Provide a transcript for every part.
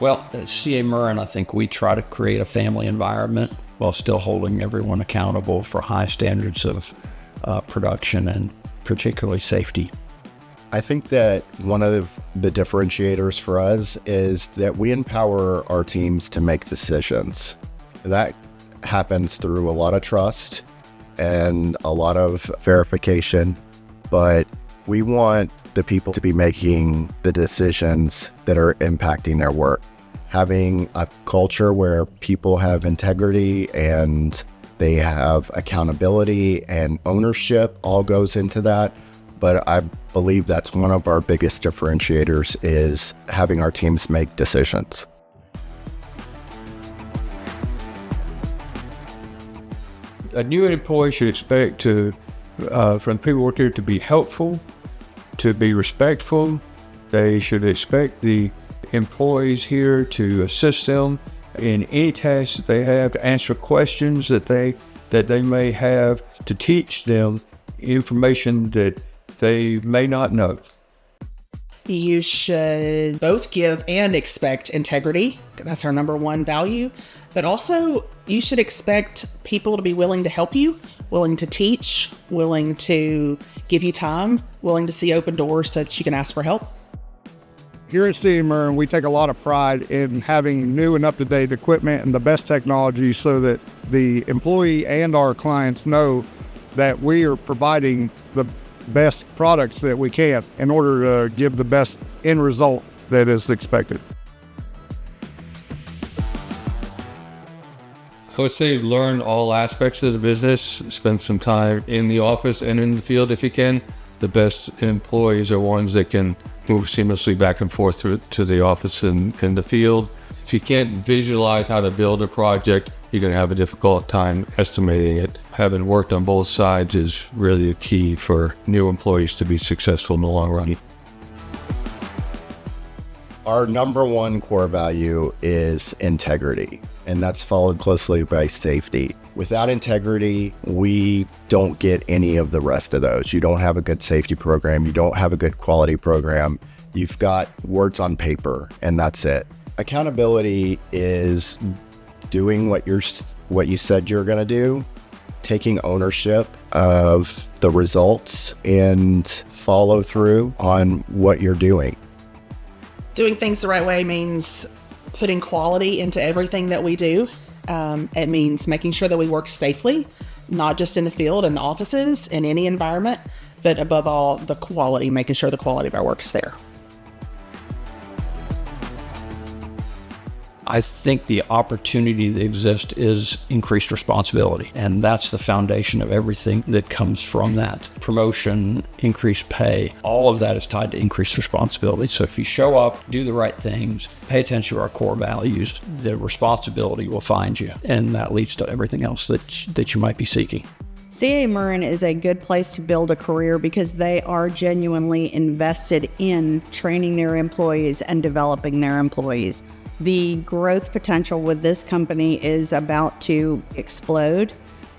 Well, at CA Murren, I think we try to create a family environment while still holding everyone accountable for high standards of production and particularly safety. I think that one of the differentiators for us is that we empower our teams to make decisions. That happens through a lot of trust and a lot of verification, but we want the people to be making the decisions that are impacting their work. Having a culture where people have integrity and they have accountability and ownership all goes into that. But I believe that's one of our biggest differentiators is having our teams make decisions. A new employee should expect from the people who work here to be helpful, to be respectful. They should expect the employees here to assist them in any tasks that they have, to answer questions that they may have, to teach them information that they may not know. You should both give and expect integrity. That's our number one value. But also, you should expect people to be willing to help you, willing to teach, willing to give you time, willing to see open doors so that you can ask for help. Here at CA Murren, we take a lot of pride in having new and up-to-date equipment and the best technology so that the employee and our clients know that we are providing the best products that we can in order to give the best end result that is expected. I would say learn all aspects of the business, spend some time in the office and in the field if you can. The best employees are ones that can move seamlessly back and forth to the office and in the field. If you can't visualize how to build a project, you're going to have a difficult time estimating it. Having worked on both sides is really the key for new employees to be successful in the long run. Our number one core value is integrity, and that's followed closely by safety. Without integrity, we don't get any of the rest of those. You don't have a good safety program. You don't have a good quality program. You've got words on paper, and that's it. Accountability is doing what you said you're going to do, taking ownership of the results, and follow through on what you're doing. Doing things the right way means putting quality into everything that we do. It means making sure that we work safely, not just in the field, in the offices, in any environment, but above all, the quality, making sure the quality of our work is there. I think the opportunity that exists is increased responsibility, and that's the foundation of everything that comes from that. Promotion, increased pay, all of that is tied to increased responsibility. So if you show up, do the right things, pay attention to our core values, the responsibility will find you, and that leads to everything else that you might be seeking. CA Murren is a good place to build a career because they are genuinely invested in training their employees and developing their employees. The growth potential with this company is about to explode,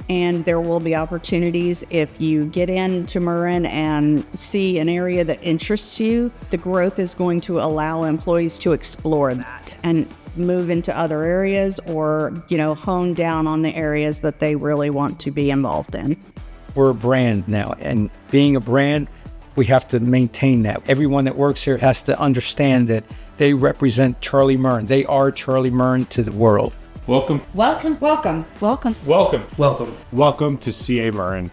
and there will be opportunities if you get into Murren and see an area that interests you. The growth is going to allow employees to explore that and move into other areas or, hone down on the areas that they really want to be involved in. We're a brand now, and being a brand, we have to maintain that. Everyone that works here has to understand that they represent Charlie Murren. They are Charlie Murren to the world. Welcome. Welcome. Welcome. Welcome. Welcome. Welcome. Welcome to CA Murren.